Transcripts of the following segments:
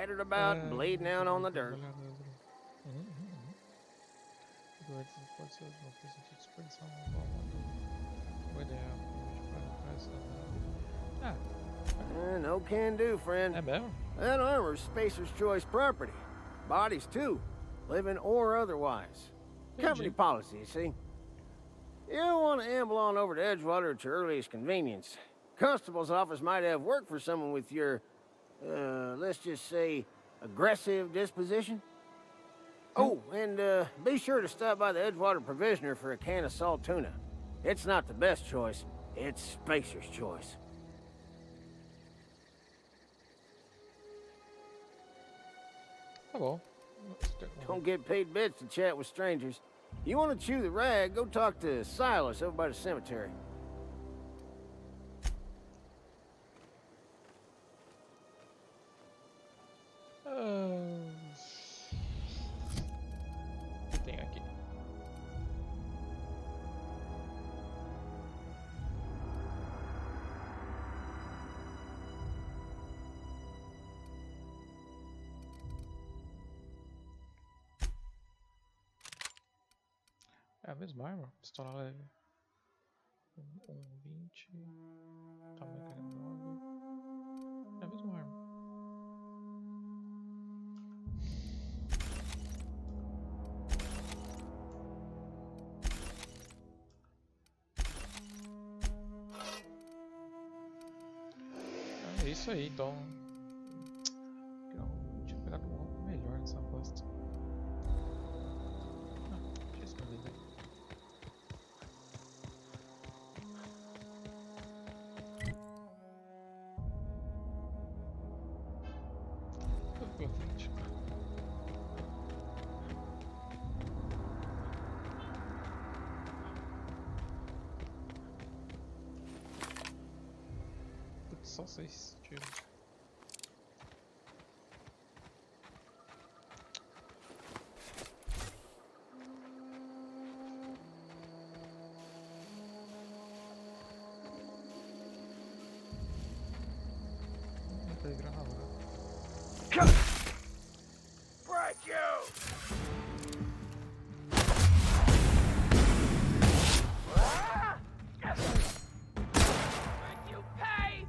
scattered about, bleeding out on the dirt. Pode ser uma coisa de dispersão, uma ideia para essa. No can do, friend. É mesmo? That armor's Spacer's Choice property. Bodies, too. Living or otherwise. Company policy, you see. You don't want to amble on over to Edgewater at your earliest convenience. Constable's office might have work for someone with your, let's just say, aggressive disposition. Oh, and be sure to stop by the Edgewater Provisioner for a can of salt tuna. It's not the best choice, it's Spacer's Choice. Tá bom. Don't get paid bits to chat with strangers. You want to chew the rag, go talk to Silas over by the cemetery. O que tem aqui? É a mesma arma? Pistola leve. 1,20. Tamanho 9. É a mesma arma. É isso aí, então. Eu tinha pegado um algo melhor nessa bosta. Deixa eu esconder daí. Tudo pela frente. Putz, só 6 tiros. Não tem granada. Break you!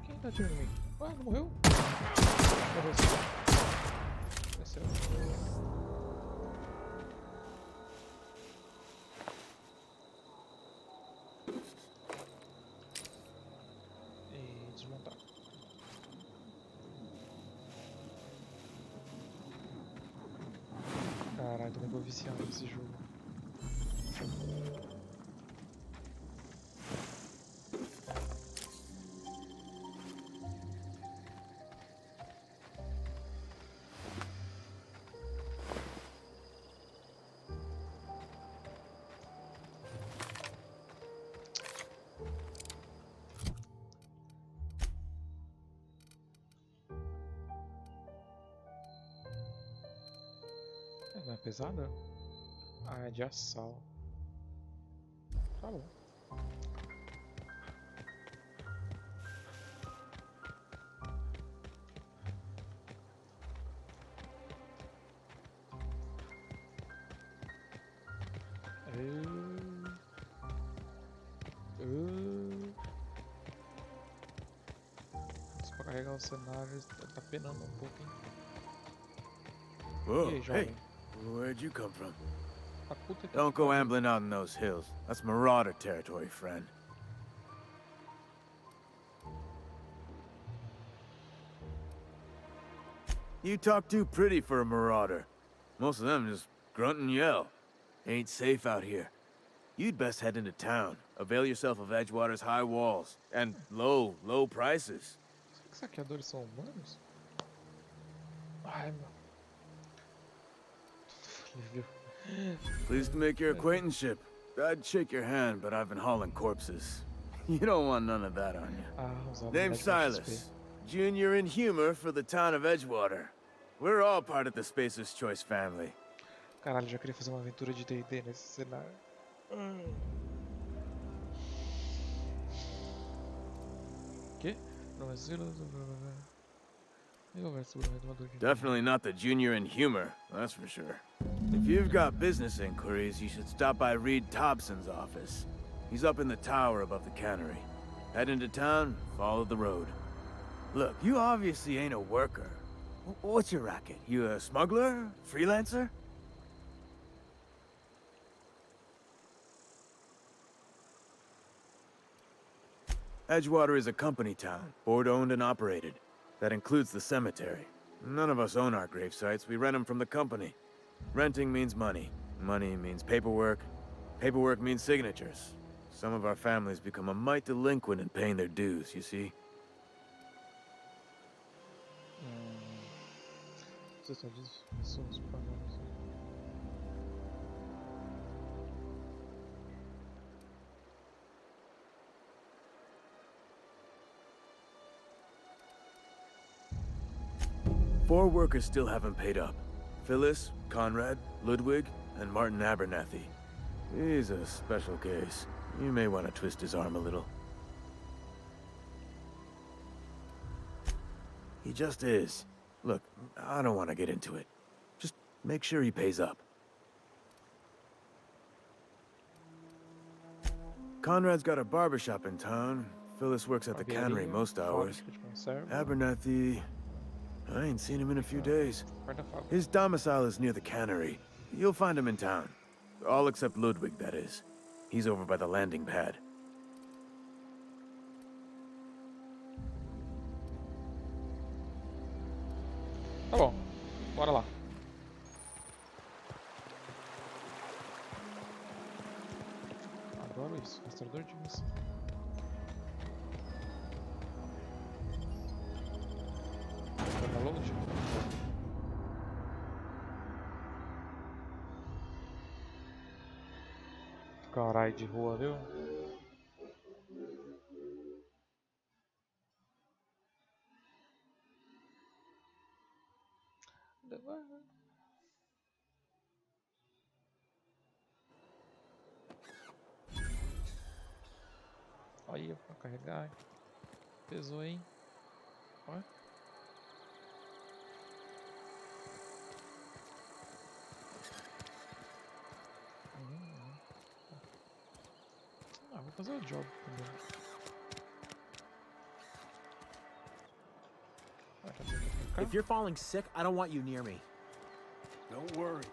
Quem tá atirando em mim? Ué, não morreu? Morreu sim. Desceu. E desmontar. Caralho, também vou viciar nesse jogo. Não é pesada? Ah, é de assal. Tá bom. Só pra carregar o cenário, tá penando um pouco, hein? Whoa, E aí, hey, jovem? where'd you come from? A puta que Don't go pariu. ambling out in those hills. That's marauder territory, friend. You talk too pretty for a marauder. Most of them just grunt and yell. Ain't safe out here. You'd best head into town. Avail yourself of Edgewater's high walls and low prices. Será que saqueadores são humanos? Ai, meu. Tudo Pleased to make your acquaintanceship. I'd shake your hand, but I've been hauling corpses. You don't want none of that on you. Ah, usar Name's habilidade com XP. Silas. Junior in humor for the town of Edgewater. We're all part of the Spacer's Choice family. Caralho, já queria fazer uma aventura de D&D nesse cenário. Que? Não, mas... Eu vou segurar o elevador de novo. Definitely not the junior in humor, that's for sure. If you've got business inquiries, you should stop by Reed Thompson's office. He's up in the tower above the cannery. Head into town, follow the road. Look, you obviously ain't a worker. What's your racket? You a smuggler? Freelancer? Edgewater is a company town, board-owned and operated. That includes the cemetery. None of us own our grave sites, we rent them from the company. Renting means money. Money means paperwork. Paperwork means signatures. Some of our families become a mite delinquent in paying their dues, you see? Você só diz pessoas pagando. Four workers still haven't paid up. Phyllis, Conrad, Ludwig, and Martin Abernathy. He's a special case. You may want to twist his arm a little. He just is. Look, I don't want to get into it. Just make sure he pays up. Conrad's got a barbershop in town. Phyllis works at the cannery most hours. Abernathy... I ain't seen him in a few days. His domicile is near the cannery. You'll find him in town. All except Ludwig, that is. He's over by the landing pad. Tá bom, bora lá. Adoro isso, restaurador de missão. Tá longe? Caralho de rua, viu? Olha pra carregar. Pesou, hein? Olha. Ah, vou fazer o job também. If you're falling sick, I don't want you near me. Don't worry.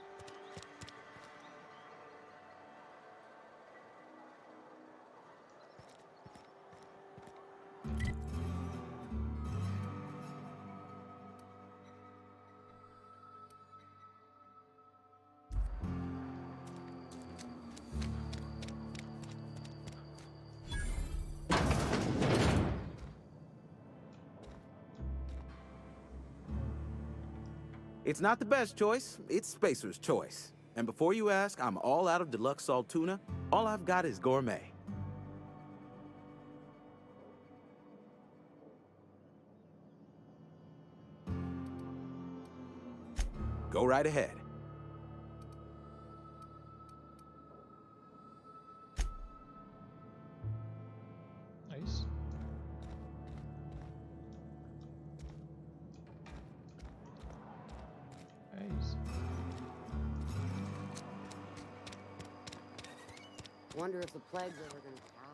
It's not the best choice, it's Spacer's choice. And before you ask, I'm all out of deluxe salt tuna. All I've got is gourmet. Go right ahead. É isso. É isso. Wonder if the plague's ever gonna pass.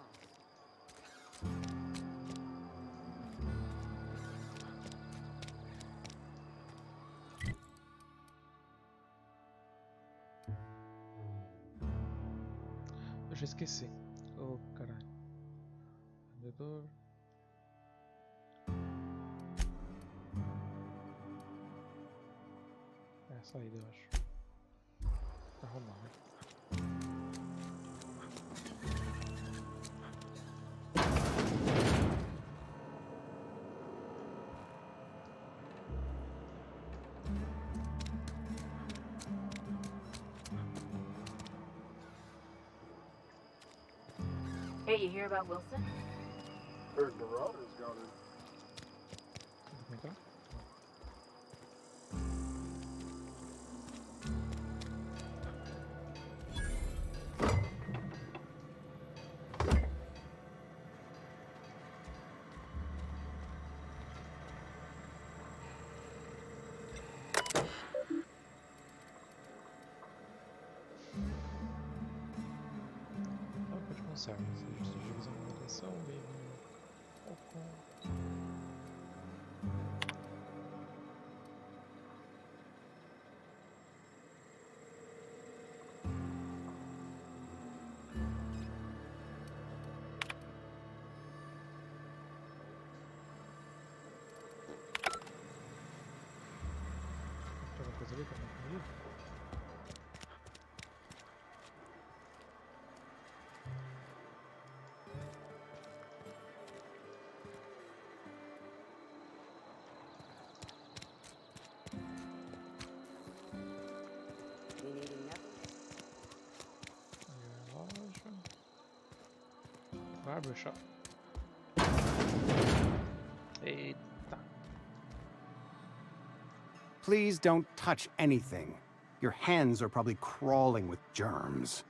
Eu já esqueci. Oh, caralho. Vendedor. É a saída, eu acho. Pra arrumar, né? Hey, you hear about Wilson? Heard Marauders got her. Vou entrar? serve. Se a gente precisa fazer uma avaliação, bem-vindo ao com. Tem alguma coisa ali pra minha comida? You needing nothing? Loja. Barbershop. Eita. Please don't touch anything. Your hands are probably crawling with germs.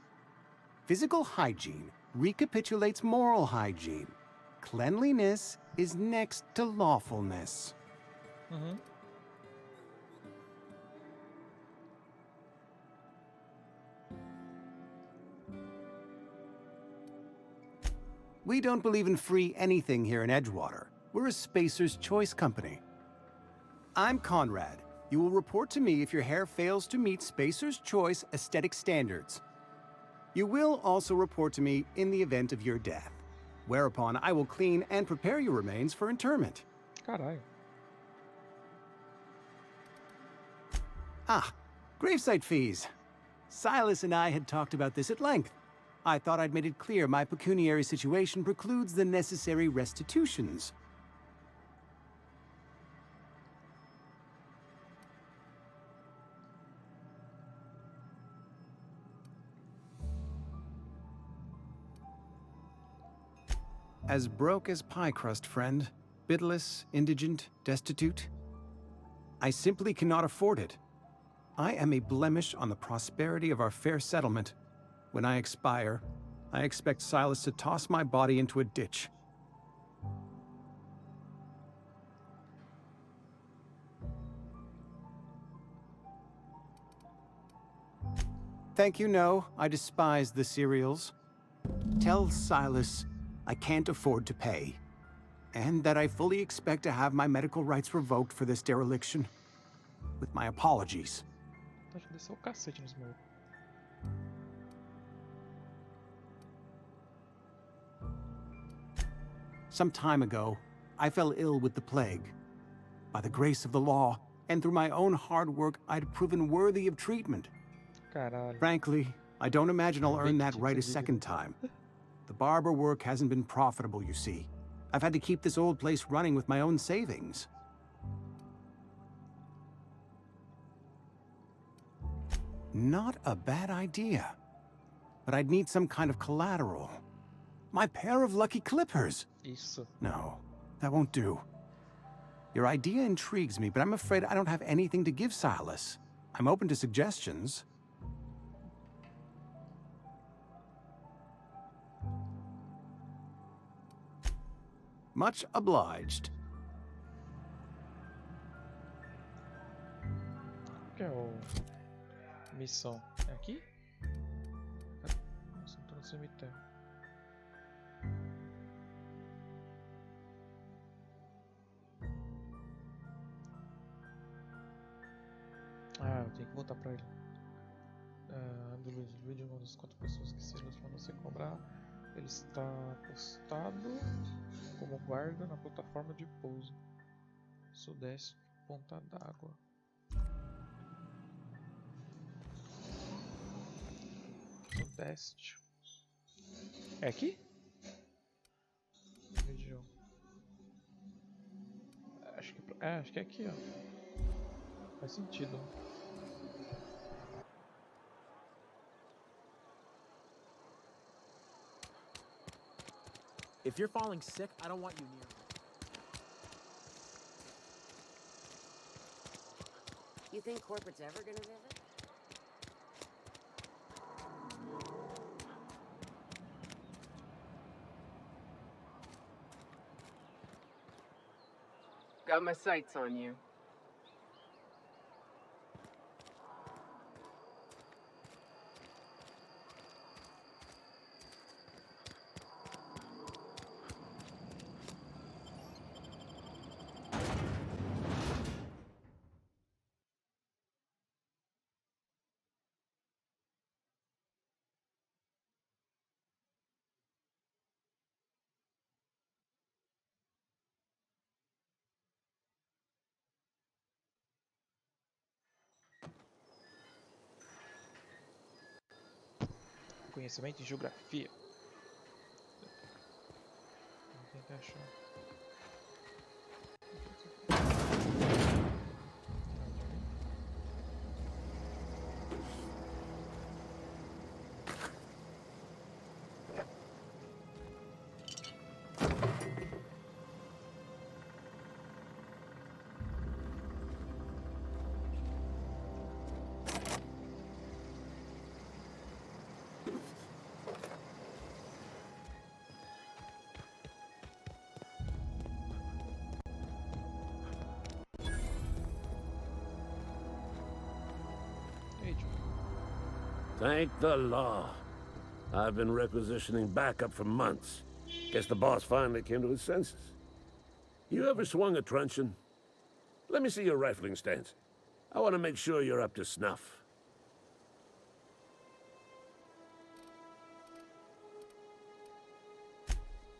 Physical hygiene recapitulates moral hygiene. Cleanliness is next to lawfulness. Uhum. We don't believe in free anything here in Edgewater. We're a Spacer's Choice company. I'm Conrad. You will report to me if your hair fails to meet Spacer's Choice aesthetic standards. You will also report to me in the event of your death, whereupon I will clean and prepare your remains for interment. Caralho. Ah, gravesite fees. Silas and I had talked about this at length. I thought I'd made it clear my pecuniary situation precludes the necessary restitutions. As broke as pie crust, friend. Bitless, indigent, destitute. I simply cannot afford it. I am a blemish on the prosperity of our fair settlement. When I expire, I expect Silas to toss my body into a ditch. Thank you, no. I despise the cereals. Tell Silas I can't afford to pay, and that I fully expect to have my medical rights revoked for this dereliction. With my apologies. Pode descer o cacete nesse maluco. Some time ago, I fell ill with the plague. By the grace of the law, and through my own hard work, I'd proven worthy of treatment. Caralho. Frankly, I don't imagine I'll earn that right a second time. The barber work hasn't been profitable, you see. I've had to keep this old place running with my own savings. Not a bad idea. But I'd need some kind of collateral. My pair of lucky clippers! Isso. No, that won't do. Your idea intrigues me, but I'm afraid I don't have anything to give Silas. I'm open to suggestions. Much obliged. Qual que é o... Missão? É aqui? Nossa, não tô no cemitério. Ah, eu tenho que voltar pra ele. Do vídeo de uma das 4 pessoas que Silas mandou você cobrar. Ele está postado como guarda na plataforma de pouso. Sudeste, Ponta d'Água. Sudeste. É aqui? Região. Acho que é aqui, ó. Faz sentido. If you're falling sick, I don't want you near me. You think corporate's ever gonna visit? Got my sights on you. conhecimento em geografia. Tem que achar. Thank the law. I've been requisitioning backup for months. Guess the boss finally came to his senses. You ever swung a truncheon? Let me see your rifling stance. I want to make sure you're up to snuff.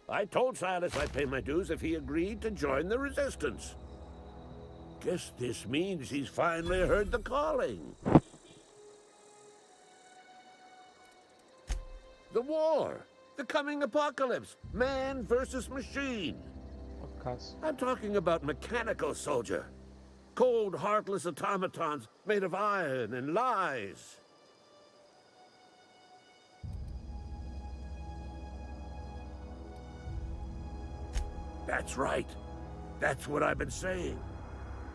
I told Silas I'd pay my dues if he agreed to join the resistance. Guess this means he's finally heard the calling. The war! The coming apocalypse! Man versus machine! I'm talking about mechanical soldier. Cold, heartless automatons made of iron and lies. That's right. That's what I've been saying.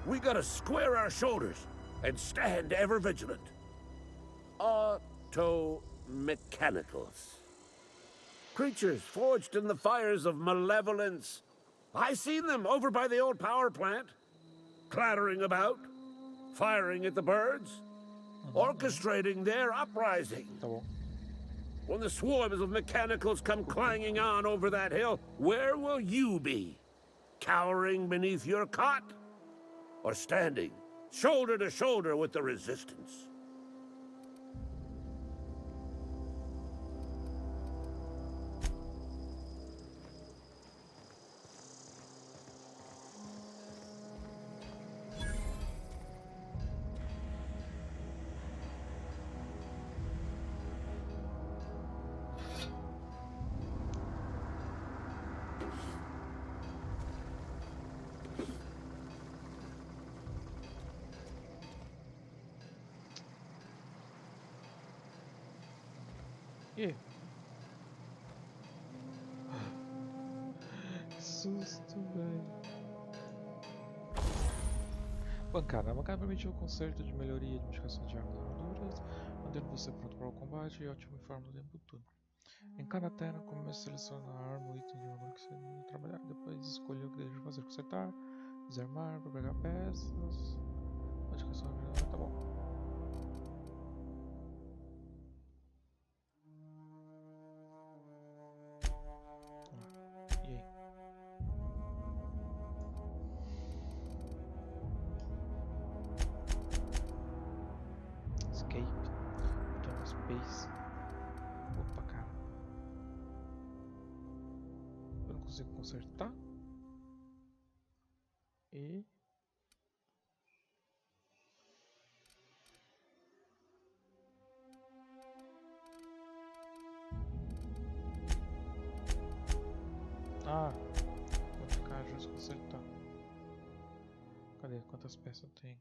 We gotta square our shoulders and stand ever vigilant. Auto-mechanicals. Creatures forged in the fires of malevolence. I seen them over by the old power plant. Clattering about, firing at the birds, orchestrating their uprising. When the swarms of mechanicals come clanging on over that hill, where will you be? Cowering beneath your cot? Or standing, shoulder to shoulder with the resistance? Que susto, velho. Bancada. A bancada permitiu o conserto de melhoria de modificações de armas e armaduras, mantendo você pronto para o combate e ótimo informe no tempo todo. Em cada tela, comece a selecionar a arma ou item de armadura que você deve trabalhar. Depois escolher o que deseja fazer: consertar, desarmar, para pegar peças. Modificação de... tá bom. E aí? Escape. Botão Space. Opa, cara. Eu não consigo consertar. E... ah, modificar ajuste consertar. Cadê? Quantas peças eu tenho?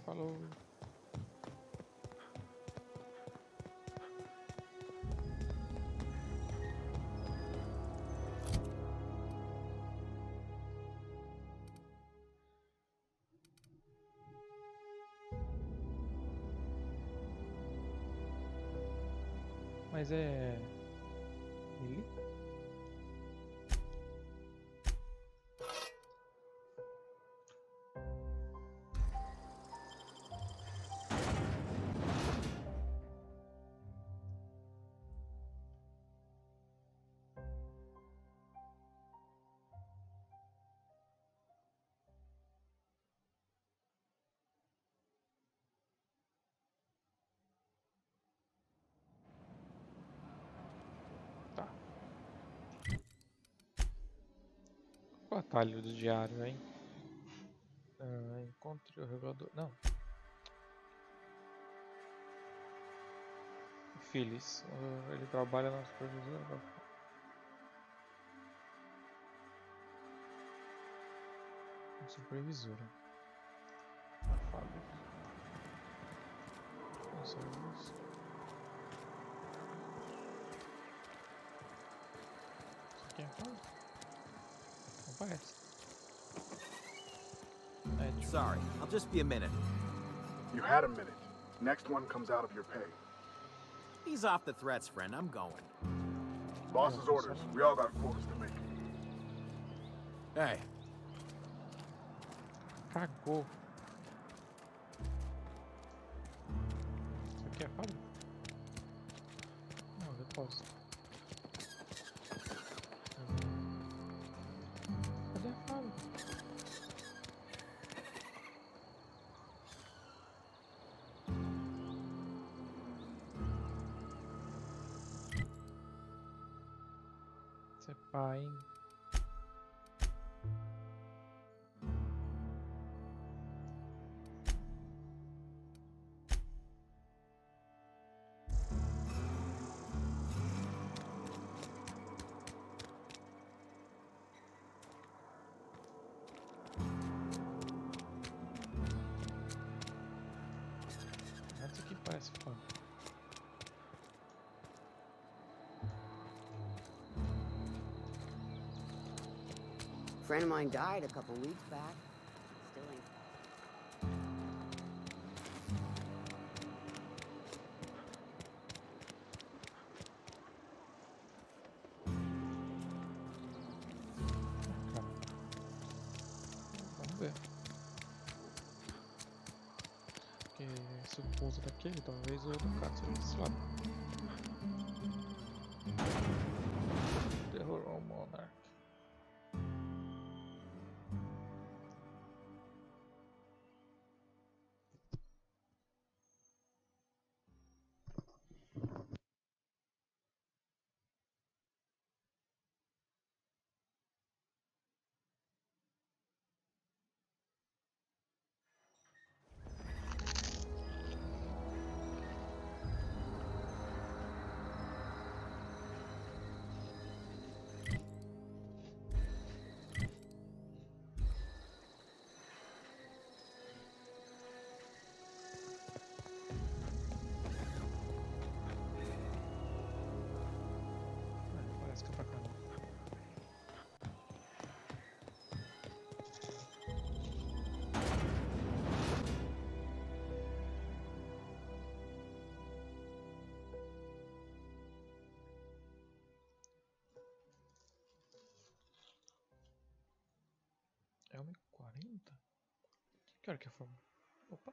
Falou. Mas é... ele? o atalho do diário, hein? Encontre o revelador. Não. Phyllis. Ele trabalha na supervisora. Supervisora. Na fábrica. No serviço. Isso aqui é fábrica? Não parece. Sorry, I'll just be a minute. You had a minute. Next one comes out of your pay. Ease off the threats, friend. I'm going. Boss's orders. We all got quotas to meet. Hey. Cagou. Isso aqui é fábrica? Não, depósito. Cadê a fábrica? Você é pai, hein? Isso aqui parece fã. A friend of mine died a couple weeks back. Still ain't. Vamos ver. Porque se eu pouso daquele, talvez o outro cara seja desse lado. Terror ao Monarch. Parece que é pra cá não. É 1h40? Que hora que é a forma? Opa!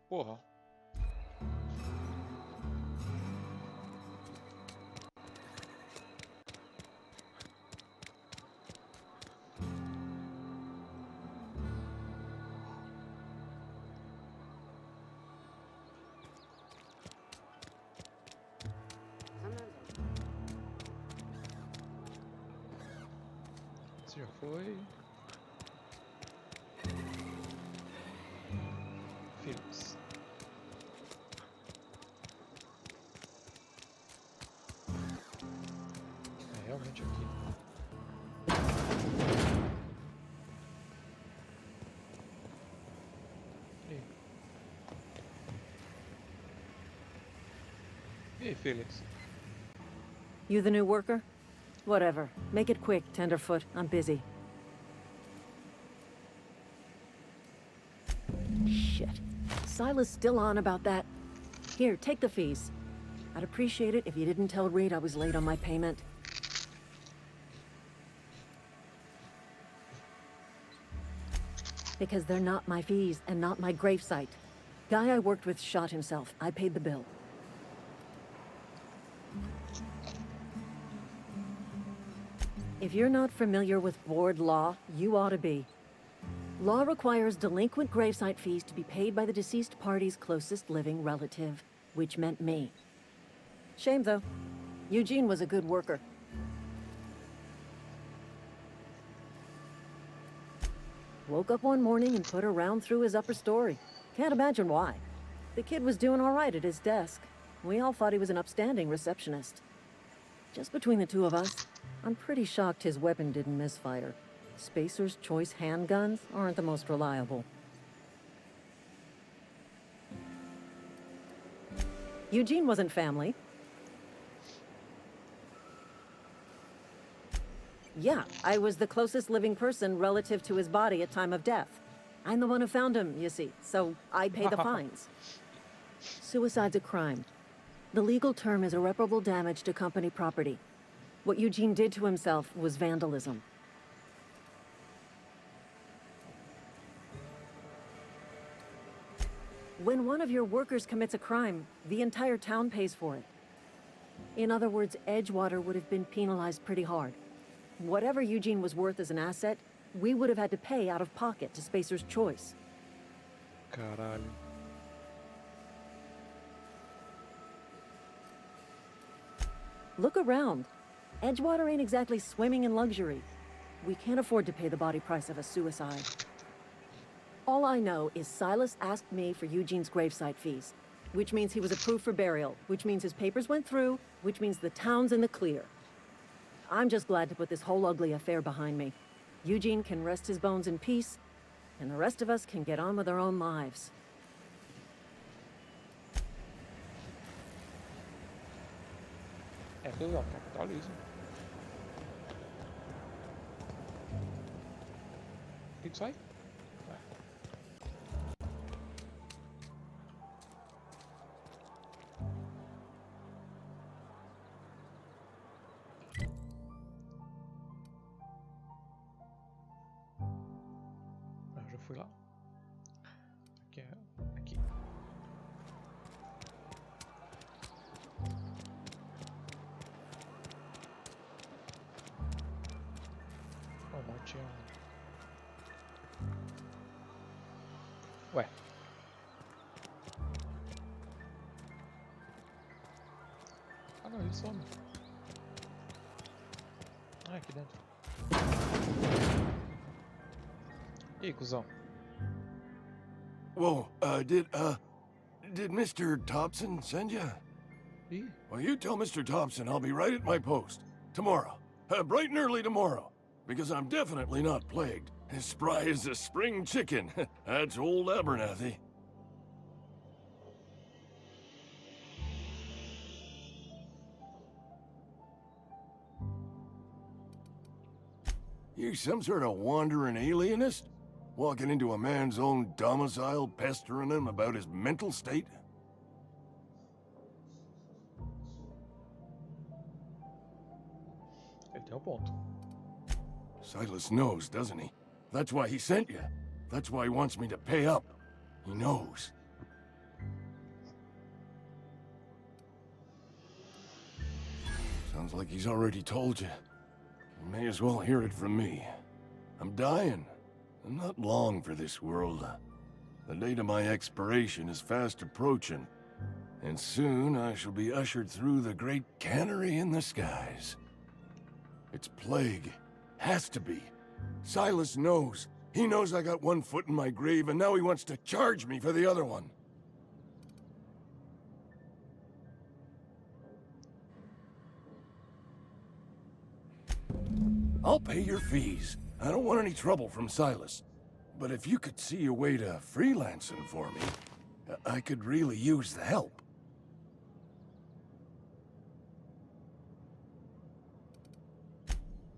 Porra. foi. Felix. É realmente aqui. Hey, Felix. You the new worker? Whatever. Make it quick, Tenderfoot. I'm busy. Shit. Silas still on about that. Here, take the fees. I'd appreciate it if you didn't tell Reed I was late on my payment. Because they're not my fees and not my gravesite. Guy I worked with shot himself. I paid the bill. If you're not familiar with board law, you ought to be. Law requires delinquent gravesite fees to be paid by the deceased party's closest living relative, which meant me. Shame, though. Eugene was a good worker. Woke up one morning and put a round through his upper story. Can't imagine why. The kid was doing all right at his desk. We all thought he was an upstanding receptionist. Just between the two of us, I'm pretty shocked his weapon didn't misfire. Spacer's Choice handguns aren't the most reliable. Eugene wasn't family. Yeah, I was the closest living person relative to his body at time of death. I'm the one who found him, you see, so I pay the fines. Suicide's a crime. The legal term is irreparable damage to company property. What Eugene did to himself was vandalism. When one of your workers commits a crime, the entire town pays for it. In other words, Edgewater would have been penalized pretty hard. Whatever Eugene was worth as an asset, we would have had to pay out of pocket to Spacer's Choice. Caralho. Look around. Edgewater ain't exactly swimming in luxury. We can't afford to pay the body price of a suicide. All I know is Silas asked me for Eugene's gravesite fees, which means he was approved for burial, which means his papers went through, which means the town's in the clear. I'm just glad to put this whole ugly affair behind me. Eugene can rest his bones in peace, and the rest of us can get on with our own lives. É tudo, ó, capitalismo. O que sai? Já fui lá. Aqui é... aqui. O monte é Ué. Ah não, ele some. Ah, aqui dentro. E aí, cuzão? Whoa, did Mr. Thompson send you? Ih. Well, you tell Mr. Thompson I'll be right at my post. Tomorrow. Bright and early tomorrow. Because I'm definitely not plagued. As spry as a spring chicken. That's old Abernathy. You some sort of wandering alienist? Walking into a man's own domicile, pestering him about his mental state? Ele tem um ponto. Silas knows, doesn't he? That's why he sent you. That's why he wants me to pay up. He knows. Sounds like he's already told you. You may as well hear it from me. I'm dying. I'm not long for this world. The date of my expiration is fast approaching, and soon I shall be ushered through the great cannery in the skies. It's plague. Has to be. Silas knows. He knows I got one foot in my grave, and now he wants to charge me for the other one. I'll pay your fees. I don't want any trouble from Silas. But if you could see a way to freelancing for me, I could really use the help.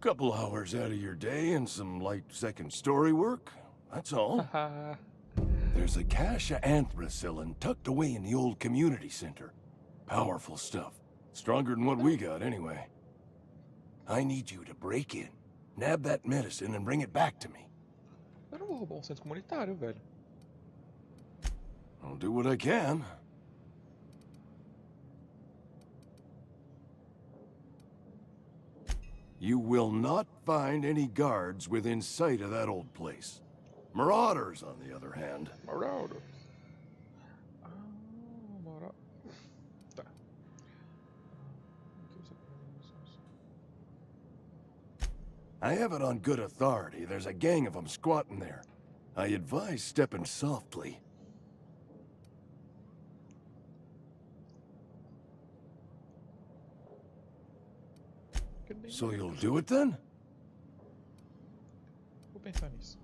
Couple hours out of your day and some light second story work, that's all. There's a cache of anthracillin tucked away in the old community center. Powerful stuff. Stronger than what we got, anyway. I need you to break in, nab that medicine, and bring it back to me. Eu não vou roubar centro comunitário, velho. I'll do what I can. You will not find any guards within sight of that old place. Marauders, on the other hand. Marauders. Tá. I have it on good authority. There's a gang of them squatting there. I advise stepping softly. So you'll do it then? Vou pensar nisso.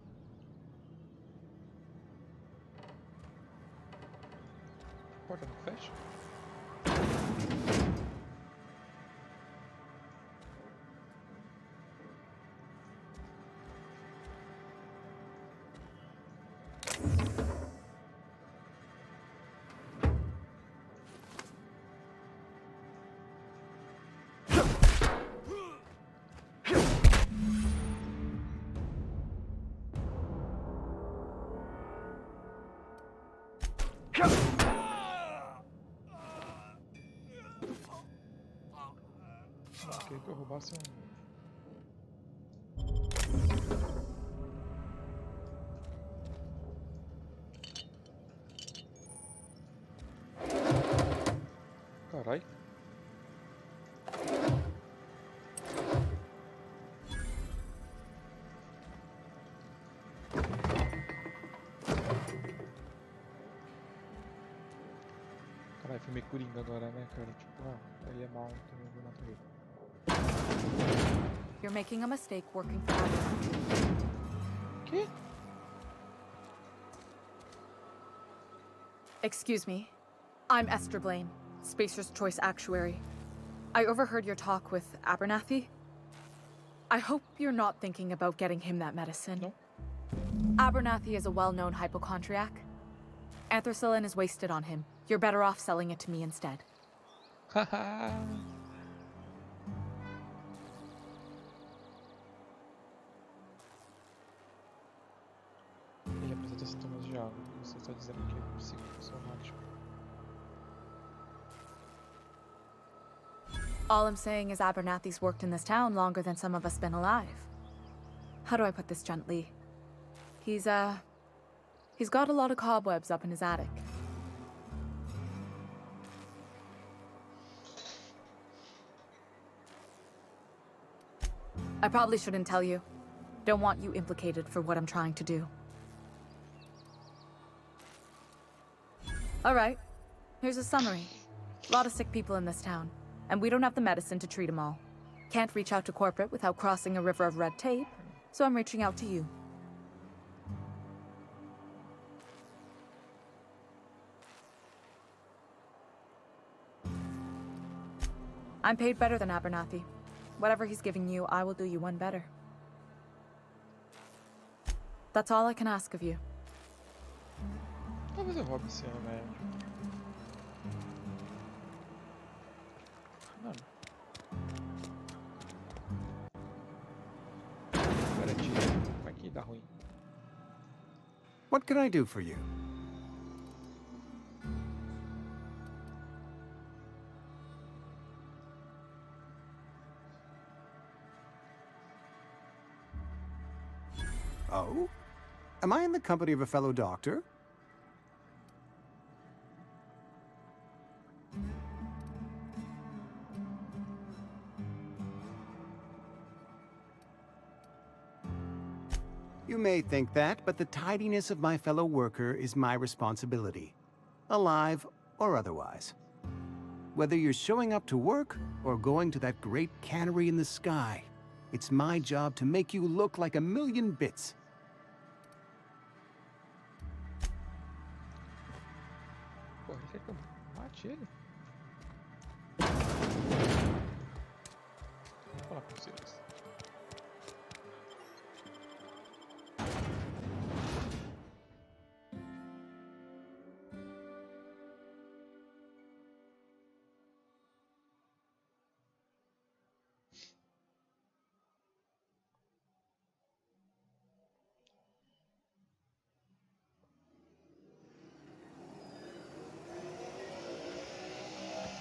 A porta não fecha? Queria que eu roubasse um. Carai. Caralho, foi meio coringa agora, né, cara? Tipo, ele é mal, então eu vou matar ele. You're making a mistake working for us. Que? Excuse me. I'm Esther Blaine, Spacer's Choice Actuary. I overheard your talk with Abernathy. I hope you're not thinking about getting him that medicine. No. Abernathy is a well-known hypochondriac. Anthracillin is wasted on him. You're better off selling it to me instead. Haha. Ele apresenta sintomas de água. Você está dizendo que é psicossomático. All I'm saying is Abernathy's worked in this town longer than some of us been alive. How do I put this gently? He's got a lot of cobwebs up in his attic. I probably shouldn't tell you. Don't want you implicated for what I'm trying to do. All right, here's a summary. A lot of sick people in this town, and we don't have the medicine to treat them all. Can't reach out to corporate without crossing a river of red tape, so I'm reaching out to you. I'm paid better than Abernathy. Whatever he's giving you, I will do you one better. That's all I can ask of you. Talvez eu roube esse remédio. Mano. Garantia. Vai que dá ruim. What can I do for you? Oh? Am I in the company of a fellow doctor? You may think that, but the tidiness of my fellow worker is my responsibility, alive or otherwise. Whether you're showing up to work or going to that great cannery in the sky, it's my job to make you look like a million bits. Pô, ele quer que eu mate ele? Vou falar com vocês.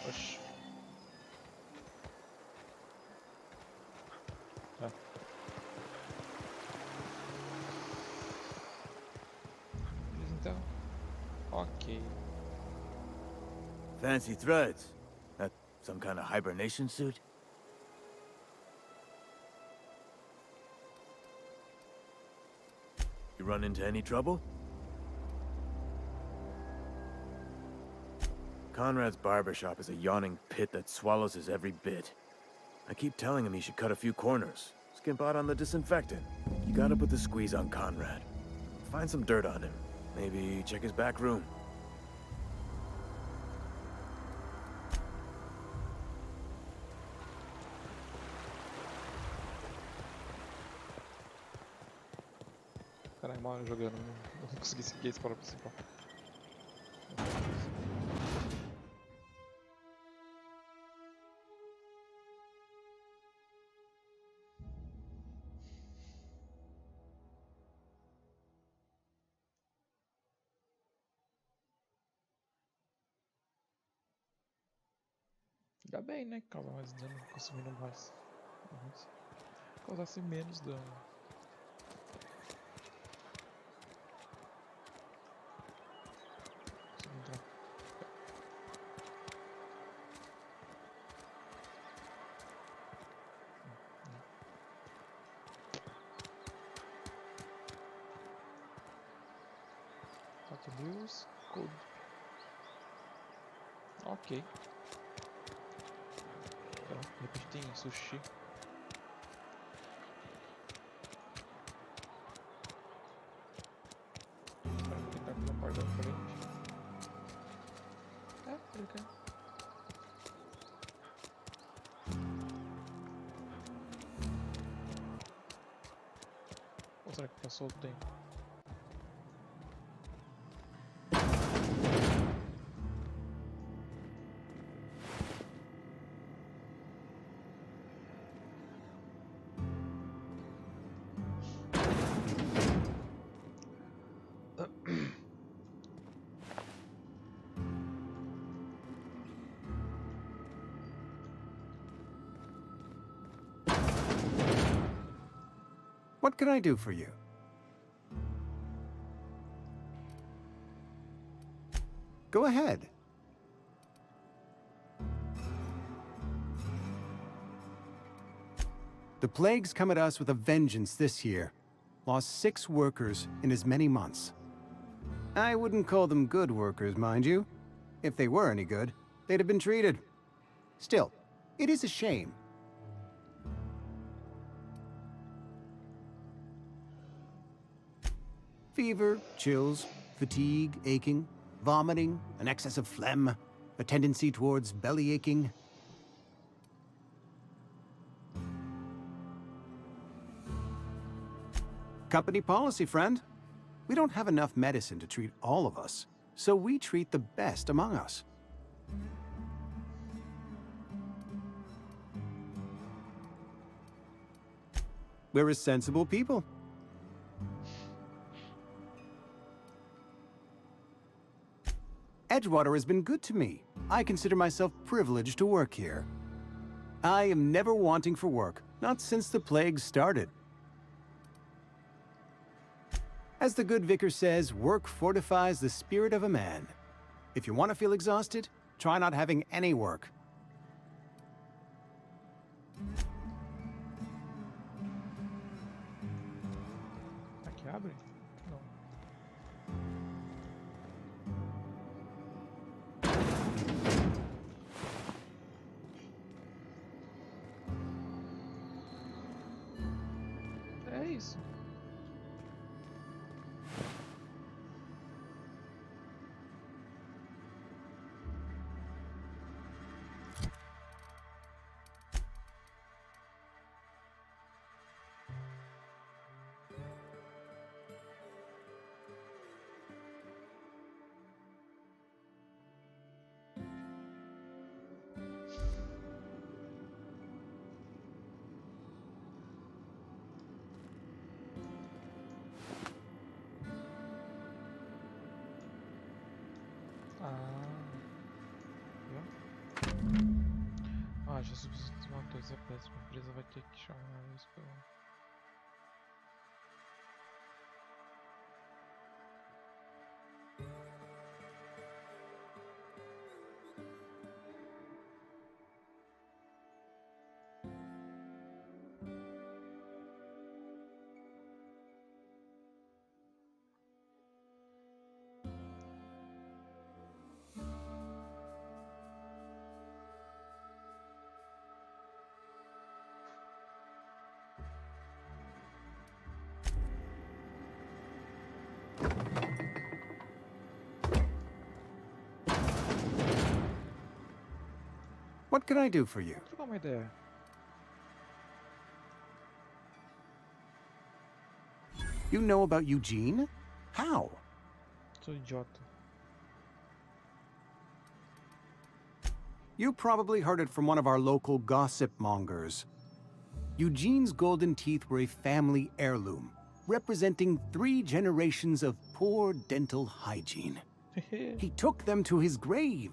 Oxi. Tá. Beleza, então. Ok. Fancy threads. That some kind of hibernation suit? You run into any trouble? Conrad's barbershop is a yawning pit that swallows his every bit. I keep telling him he should cut a few corners, skimp out on the disinfectant. You gotta put the squeeze on Conrad. Find some dirt on him. Maybe check his back room. Caralho, mal jogando, não consegui seguir a escola principal. Ainda bem, né? Causar mais dano, consumindo mais. Causasse menos dano. Consigo entrar. Hot News, Code. Ok. De repente tem sushi. Será que ele tá com uma corda na frente? É, ele quer. Ou será que tá solto dentro? What can I do for you? Go ahead. The plague's come at us with a vengeance this year. Lost 6 workers in as many months. I wouldn't call them good workers, mind you. If they were any good, they'd have been treated. Still, it is a shame. Fever, chills, fatigue, aching, vomiting, an excess of phlegm, a tendency towards belly aching. Company policy, friend. We don't have enough medicine to treat all of us, so we treat the best among us. We're a sensible people. Edgewater has been good to me. I consider myself privileged to work here. I am never wanting for work, not since the plague started. As the good vicar says, work fortifies the spirit of a man. If you want to feel exhausted, try not having any work. Aqui Abre? Não. É isso. Já substituiu uma coisa péssima. A empresa vai ter que chamar isso pelo... What can I do for you? Trocar uma ideia. You know about Eugene? How? Sou idiota. You probably heard it from one of our local gossip mongers. Eugene's golden teeth were a family heirloom, representing 3 generations of poor dental hygiene. He took them to his grave.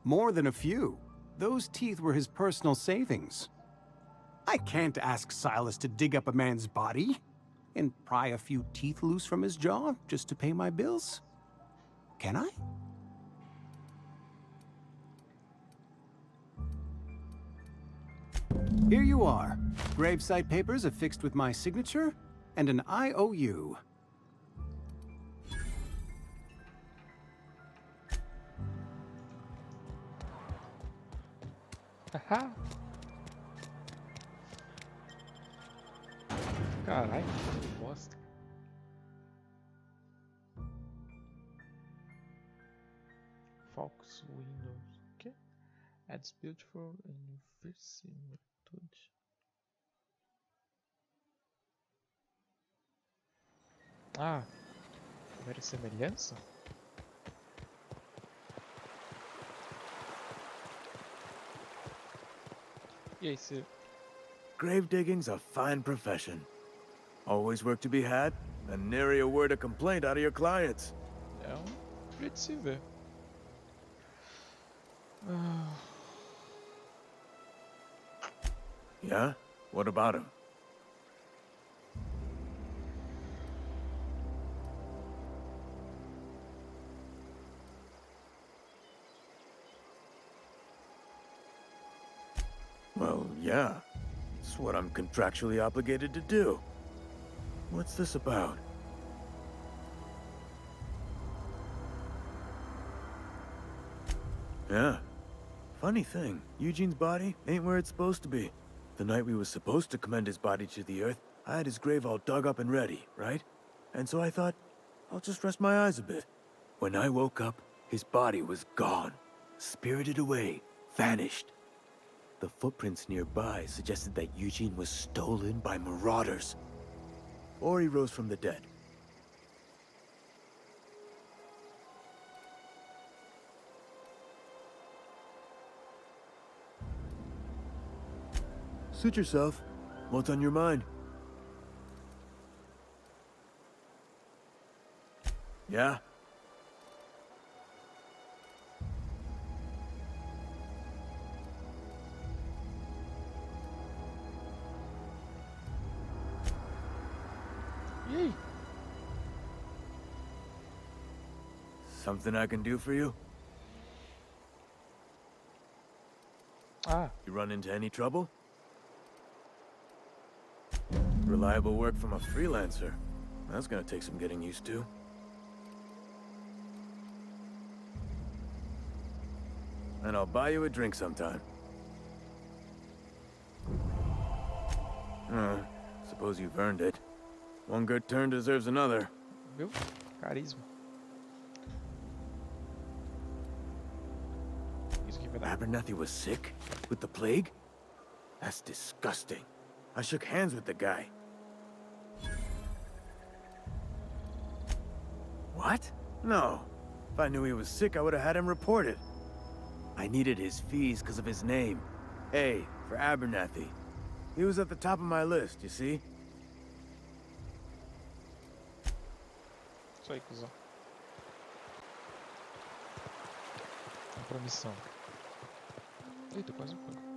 More than a few. Those teeth were his personal savings. I can't ask Silas to dig up a man's body and pry a few teeth loose from his jaw just to pay my bills. Can I? Here you are. Gravesite papers affixed with my signature and an IOU. Haha. Caralho, que bosta. Fox Windows. O quê? Adds beautiful inversitude. Ah, mera semelhança? E aí, você... Grave digging's a fine profession. Always work to be had, and nary a word of complaint out of your clients. É jeito de se ver. Yeah? What about him? Well, yeah. It's what I'm contractually obligated to do. What's this about? Yeah. Funny thing, Eugene's body ain't where it's supposed to be. The night we was supposed to commend his body to the earth, I had his grave all dug up and ready, right? And so I thought, I'll just rest my eyes a bit. When I woke up, his body was gone. Spirited away. Vanished. The footprints nearby suggested that Eugene was stolen by marauders. Or he rose from the dead. Suit yourself. What's on your mind? Yeah? Yay! Something I can do for you? Ah. You run into any trouble? reliable work from a freelancer. That's gonna take some getting used to. And I'll buy you a drink sometime. Suppose you've earned it. One good turn deserves another. Viu? Carisma. Isso aqui vai dar. Abernathy was sick? With the plague? That's disgusting. I shook hands with the guy. What? No. If I knew he was sick, I would have had him reported. I needed his fees because of his name. A for Abernathy. He was at the top of my list, you see? Isso aí, cuzão. Compromissão. Eita, quase foi.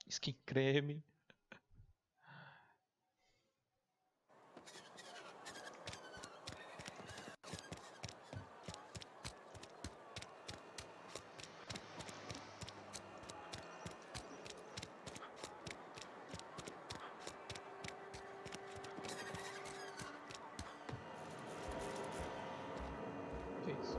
Skin creme. Que isso?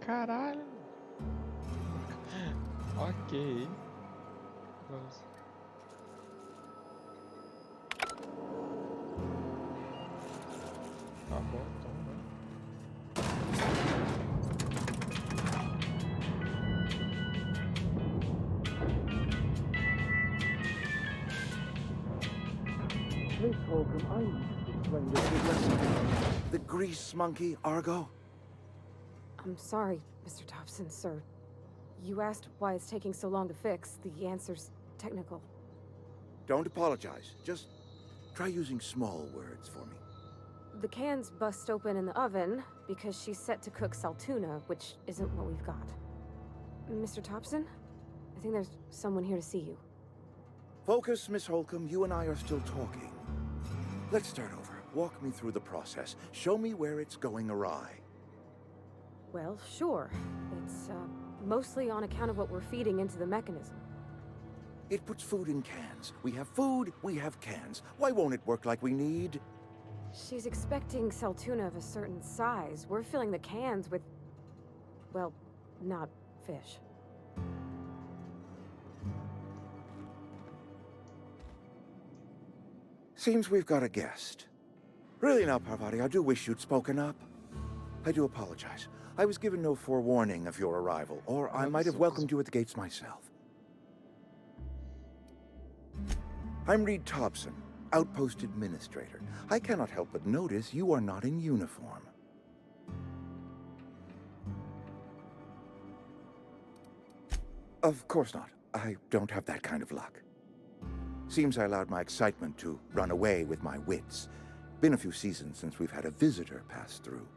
Caralho. Ok. Vamos. Tá bom, então, né? Please, Holcomb, I need to explain this with the grease monkey, Argo? I'm sorry, Mr. Thompson, sir. You asked why it's taking so long to fix. The answer's technical. Don't apologize. Just try using small words for me. The can's bust open in the oven because she's set to cook saltuna, which isn't what we've got. Mr. Thompson? I think there's someone here to see you. Focus, Miss Holcomb. You and I are still talking. Let's start over. Walk me through the process. Show me where it's going awry. Well, sure. It's, mostly on account of what we're feeding into the mechanism. It puts food in cans. We have food, we have cans. Why won't it work like we need? She's expecting saltuna of a certain size. We're filling the cans with, well, not fish. Seems we've got a guest. Really now, Parvati, I do wish you'd spoken up. I do apologize. I was given no forewarning of your arrival, or I might have welcomed you at the gates myself. I'm Reed Thompson, Outpost Administrator. I cannot help but notice you are not in uniform. Of course not. I don't have that kind of luck. Seems I allowed my excitement to run away with my wits. Been a few seasons since we've had a visitor pass through.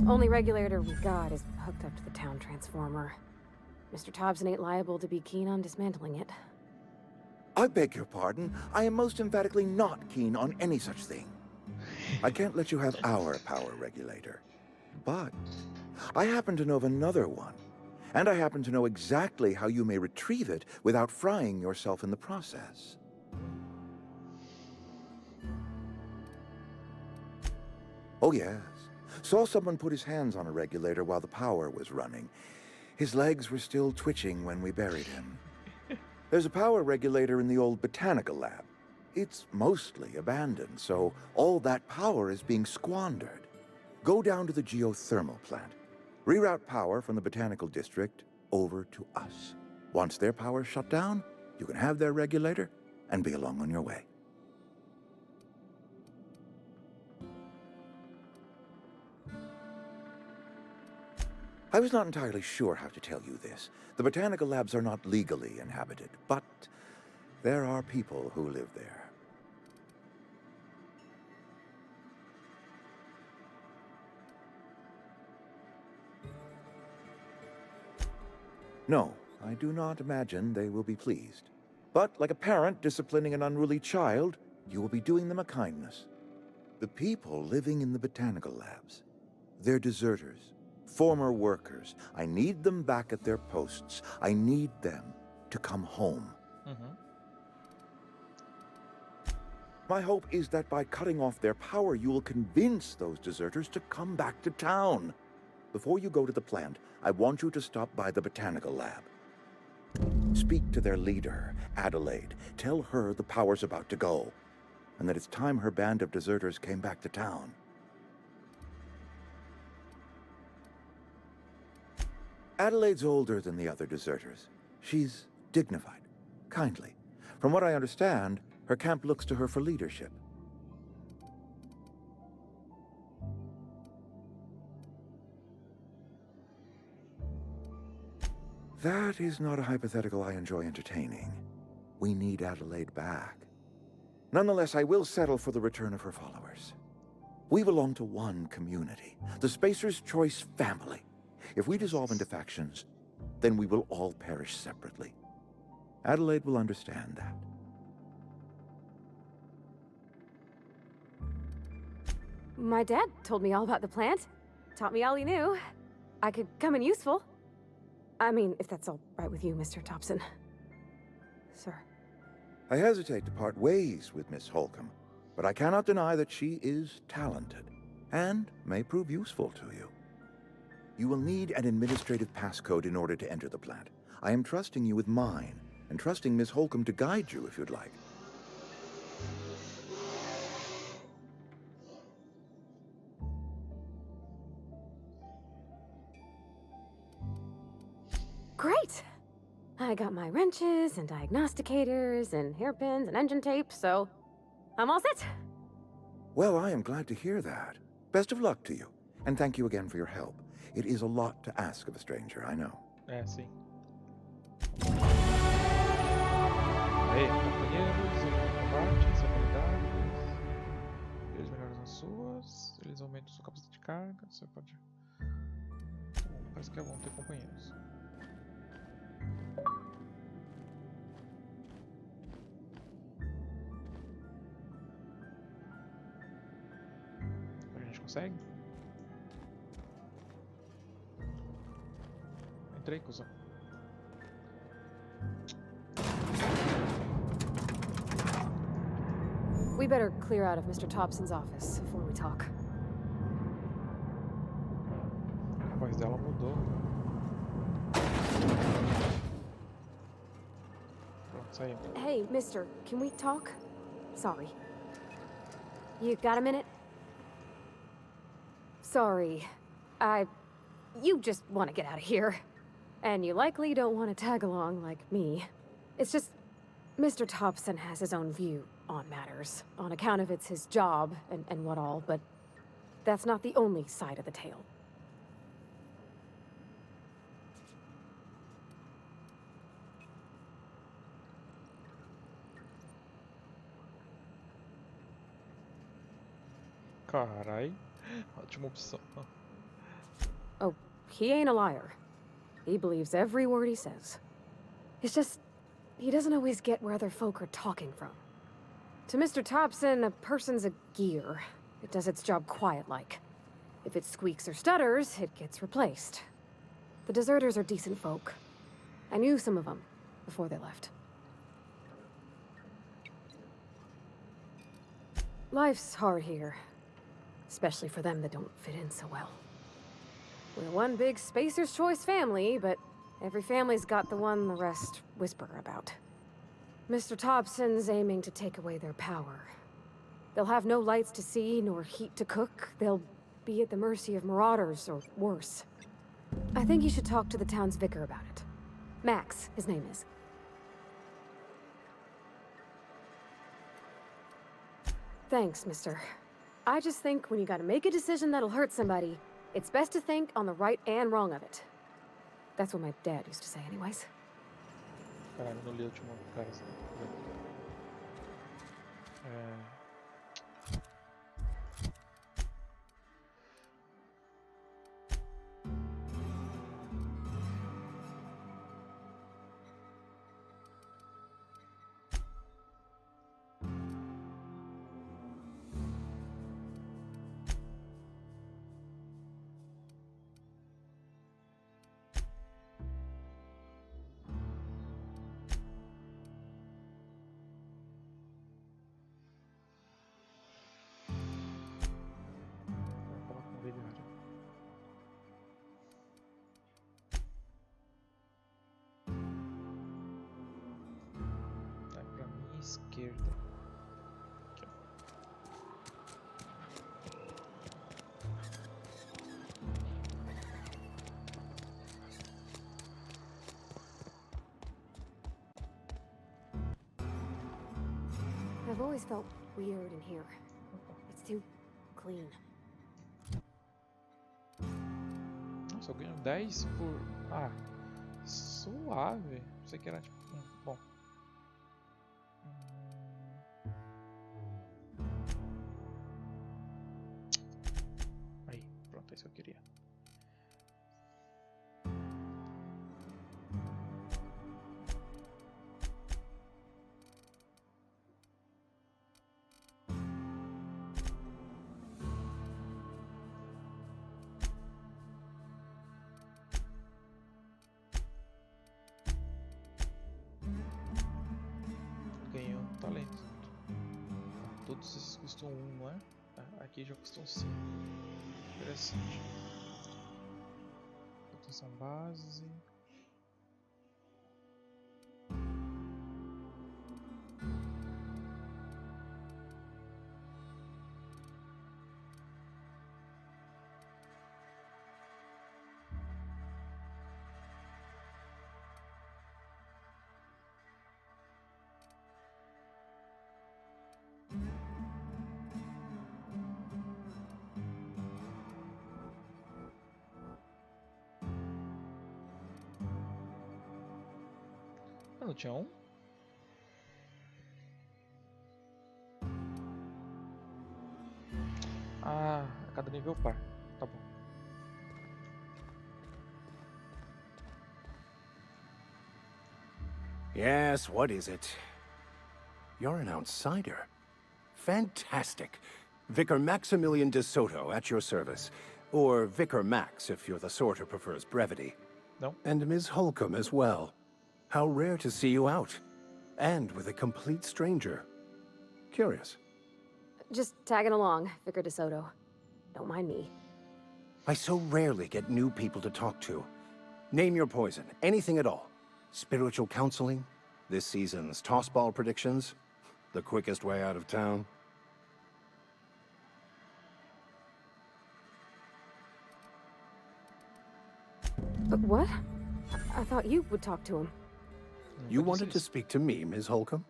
Only regulator we got is hooked up to the town transformer. Mr. Thompson ain't liable to be keen on dismantling it. I beg your pardon. I am most emphatically not keen on any such thing. I can't let you have our power regulator. But I happen to know of another one. And I happen to know exactly how you may retrieve it without frying yourself in the process. Oh, yes. Saw someone put his hands on a regulator while the power was running. His legs were still twitching when we buried him. There's a power regulator in the old botanical lab. It's mostly abandoned, so all that power is being squandered. Go down to the geothermal plant. Reroute power from the botanical district over to us. Once their power's shut down, you can have their regulator and be along on your way. I was not entirely sure how to tell you this. The botanical labs are not legally inhabited, but there are people who live there. No, I do not imagine they will be pleased. But like a parent disciplining an unruly child, you will be doing them a kindness. The people living in the botanical labs, they're deserters, former workers. I need them back at their posts. I need them to come home. My hope is that by cutting off their power, you will convince those deserters to come back to town. Before you go to the plant, I want you to stop by the botanical lab. Speak to their leader, Adelaide. Tell her the power's about to go, and that it's time her band of deserters came back to town. Adelaide's older than the other deserters. She's dignified, kindly. From what I understand, her camp looks to her for leadership. That is not a hypothetical I enjoy entertaining. We need Adelaide back. Nonetheless, I will settle for the return of her followers. We belong to one community, the Spacer's Choice family. If we dissolve into factions, then we will all perish separately. Adelaide will understand that. My dad told me all about the plant. Taught me all he knew. I could come in useful. I mean, if that's all right with you, Mr. Thompson. Sir. I hesitate to part ways with Miss Holcomb, but I cannot deny that she is talented and may prove useful to you. You will need an administrative passcode in order to enter the plant. I am trusting you with mine, and trusting Miss Holcomb to guide you if you'd like. Great! I got my wrenches and diagnosticators and hairpins and engine tape, so I'm all set. Well, I am glad to hear that. Best of luck to you, and thank you again for your help. It is a lot to ask of a stranger, I know. É, sim. Aí, companheiros, combates, habilidades. Eles melhoram as suas, eles aumentam sua capacidade de carga. Você pode. Bom, parece que é bom ter companheiros. A gente consegue? Entrei, cuzão. We better clear out of Mr. Thompson's office before we talk. A voz dela mudou. Pronto, saiu. Hey, mister, can we talk? Sorry. You got a minute? Sorry. You just want to get out of here. And you likely don't want to tag along like me. It's just, Mr. Thompson has his own view on matters, on account of it's his job and what all, but that's not the only side of the tale. Carai, ótima opção. Oh, he ain't a liar. He believes every word he says. It's just, he doesn't always get where other folk are talking from. To Mr. Thompson, a person's a gear. It does its job quiet-like. If it squeaks or stutters, it gets replaced. The deserters are decent folk. I knew some of them before they left. Life's hard here. Especially for them that don't fit in so well. We're one big Spacer's Choice family, but every family's got the one the rest whisper about. Mr. Thompson's aiming to take away their power. They'll have no lights to see, nor heat to cook. They'll be at the mercy of marauders, or worse. I think you should talk to the town's vicar about it. Max, his name is. Thanks, mister. I just think when you gotta make a decision that'll hurt somebody, It's best to think on the right and wrong of it. That's what my dad used to say anyways. Caralho, não li a última frase. Vai pra minha esquerda. Aqui, ó. I've always felt weird in here. It's too clean. Nossa, eu ganho 10 por... Ah, suave. Pensei que era tipo... Bom. Aí, pronto, é isso que eu queria. Ganhei um talento. Todos esses custam 1, não é? Ah, aqui já custam 5. Interessante. Proteção base. Ah, não tinha 1? Ah, a cada nível par. Tá bom. Yes, what is it? You're an outsider. Fantastic. Vicar Maximilian de Soto at your service. Or Vicar Max if you're the sort who prefers brevity. No. And Ms. Holcomb as well. How rare to see you out. And with a complete stranger. Curious. Just tagging along, Vicar DeSoto. Don't mind me. I so rarely get new people to talk to. Name your poison, anything at all. Spiritual counseling, this season's tossball predictions, the quickest way out of town. But what? I thought you would talk to him. You wanted to speak to me, Ms. Holcomb?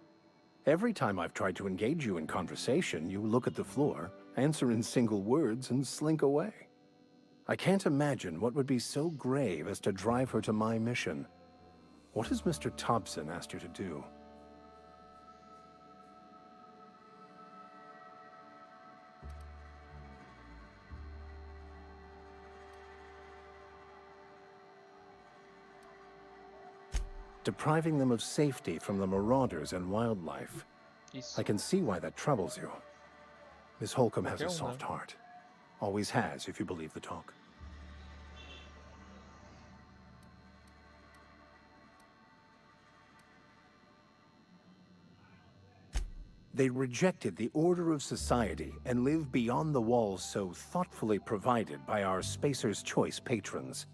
Every time I've tried to engage you in conversation, you look at the floor, answer in single words, and slink away. I can't imagine what would be so grave as to drive her to my mission. What has Mr. Thompson asked you to do? Depriving them of safety from the marauders and wildlife. I can see why that troubles you. Miss Holcomb has a soft heart. Always has, if you believe the talk. They rejected the order of society and live beyond the walls so thoughtfully provided by our Spacer's Choice patrons.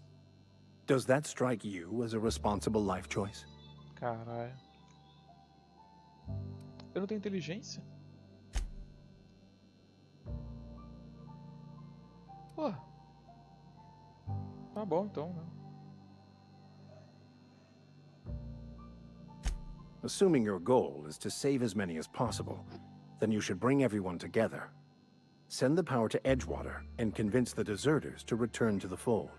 Does that strike you as a responsible life choice? Caralho. Eu não tenho inteligência? Pô. Tá bom então, né? Assuming your goal is to save as many as possible, then you should bring everyone together. Send the power to Edgewater and convince the deserters to return to the fold.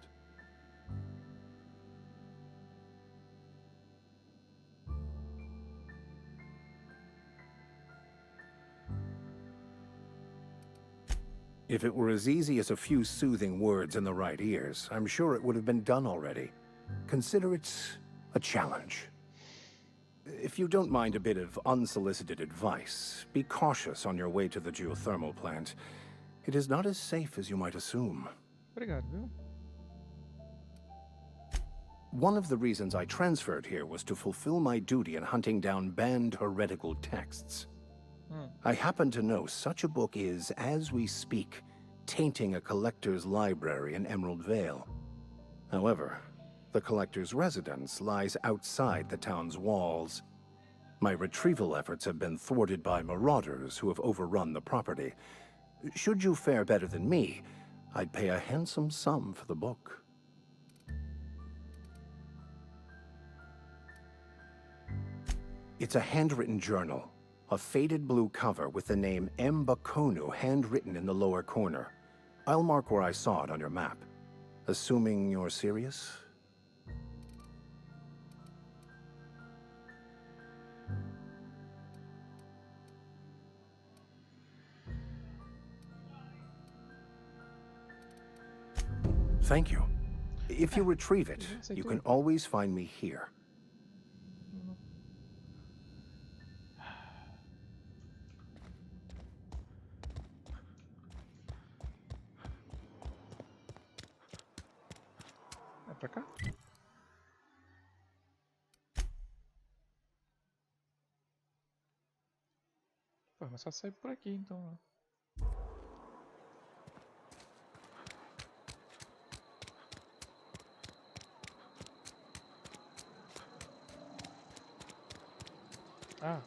If it were as easy as a few soothing words in the right ears, I'm sure it would have been done already. Consider it a challenge. If you don't mind a bit of unsolicited advice, be cautious on your way to the geothermal plant. It is not as safe as you might assume. Obrigado, viu? One of the reasons I transferred here was to fulfill my duty in hunting down banned heretical texts. I happen to know such a book is, as we speak, tainting a collector's library in Emerald Vale. However, the collector's residence lies outside the town's walls. My retrieval efforts have been thwarted by marauders who have overrun the property. Should you fare better than me, I'd pay a handsome sum for the book. It's a handwritten journal. A faded blue cover with the name M. Bakonu handwritten in the lower corner. I'll mark where I saw it on your map. Assuming you're serious? Thank you. If you retrieve it, you can always find me here. Pra cá? Pô, mas só sair por aqui então, né? Ah,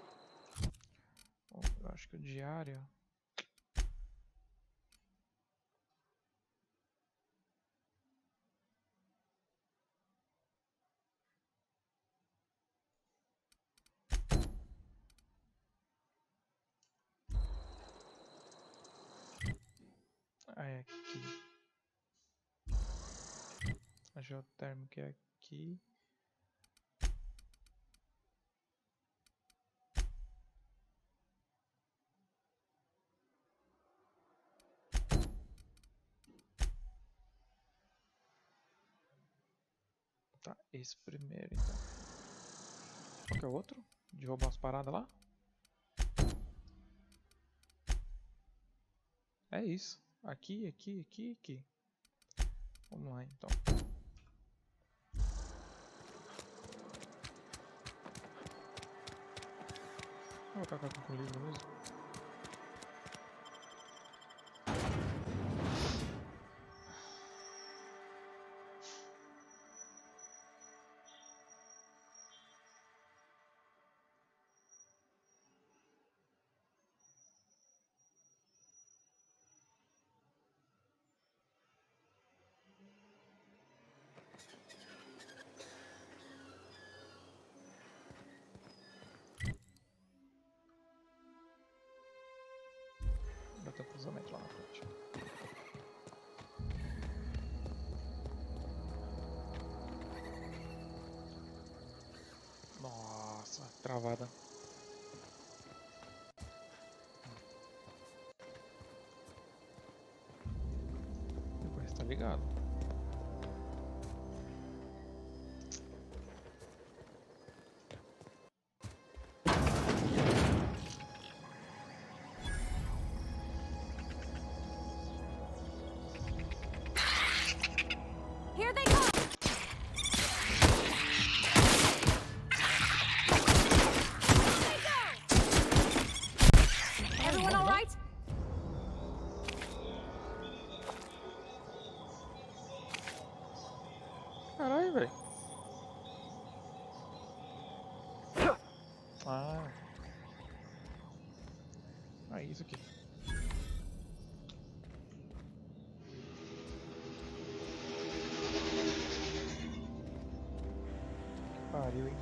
bom, eu acho que o diário. Ah, é aqui. A geotérmica é aqui. Tá, esse primeiro então. Qual que é o outro? De roubar umas paradas lá? É isso. Aqui, aqui, aqui, aqui. Vamos lá então. Vou colocar aqui com o livro mesmo. Bota cruzamento lá na frente. Nossa, travada. Depois tá ligado. Here they come! Everyone all right? Caralho, velho. Ah. Ah, isso aqui. Que pariu, hein?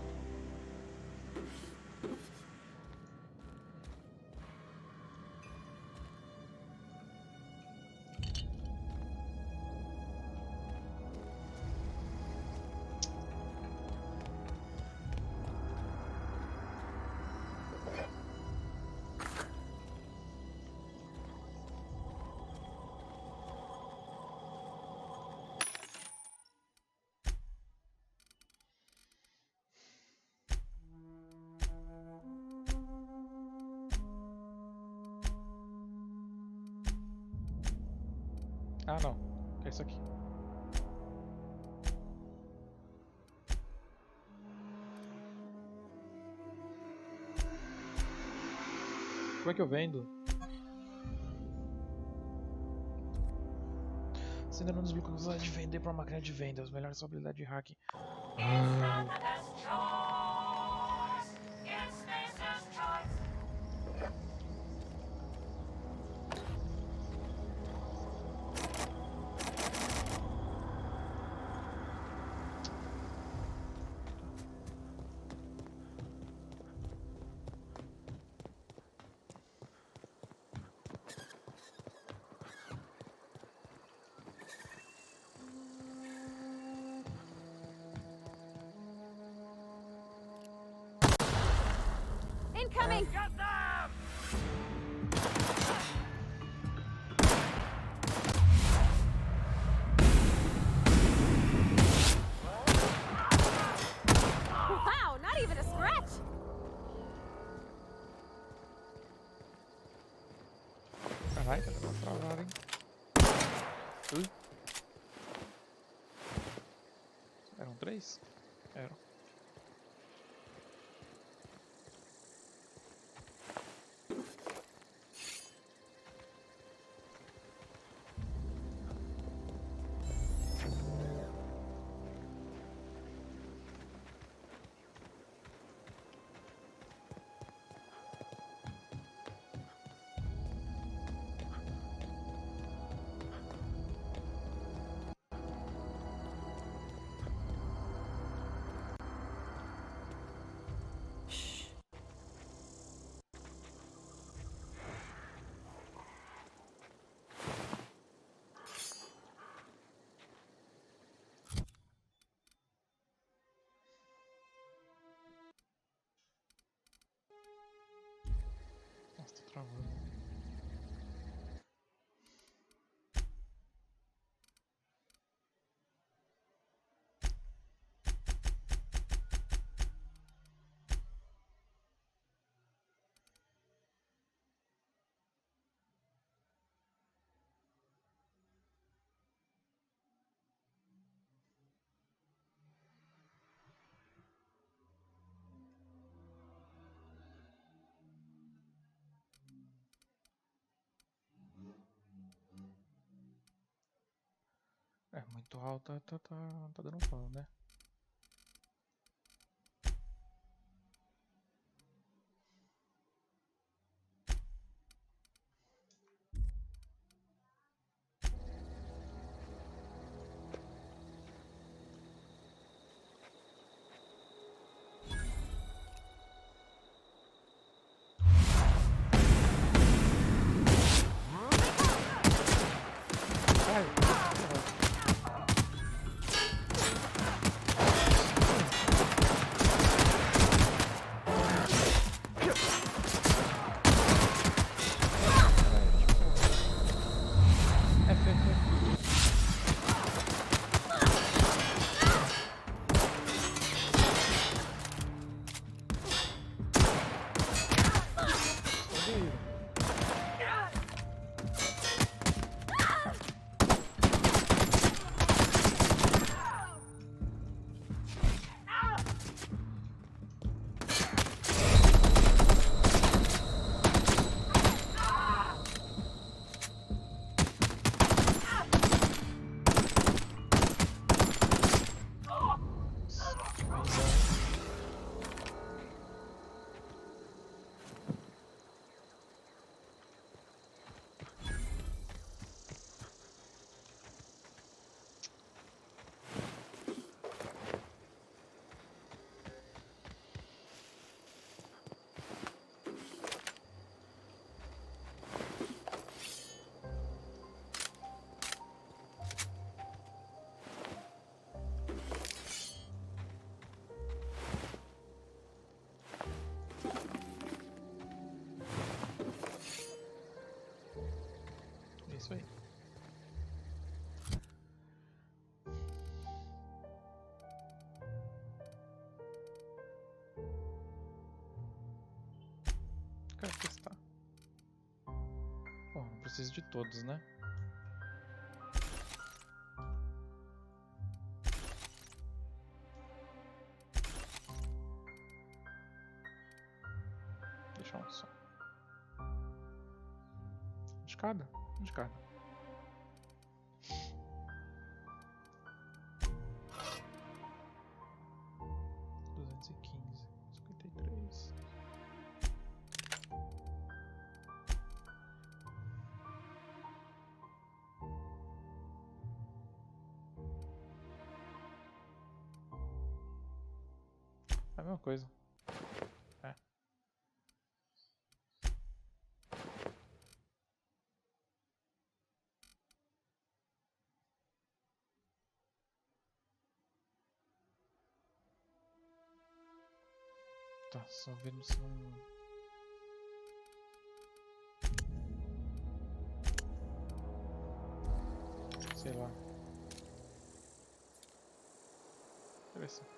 Ah, não. É isso aqui. Como é que eu vendo? Você ainda não desbloqueou a habilidade de vender para uma máquina de venda. As melhores habilidades de hacking. Incoming! Wow, not even a scratch! Caralho, tá dando uma travada, hein? Eram 3? Eram. Nossa, tô travando. É, muito alta, tá dando pau, né? Isso aí. Quero testar. Bom, não preciso de todos, né? deixar um som. Escada? Escada. É a mesma coisa. É. Tá, só vendo se não... Sei lá. Interessante.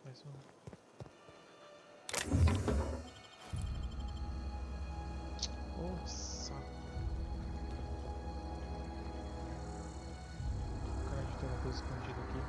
Mais um. Nossa. Cara, de ter uma coisa escondida aqui.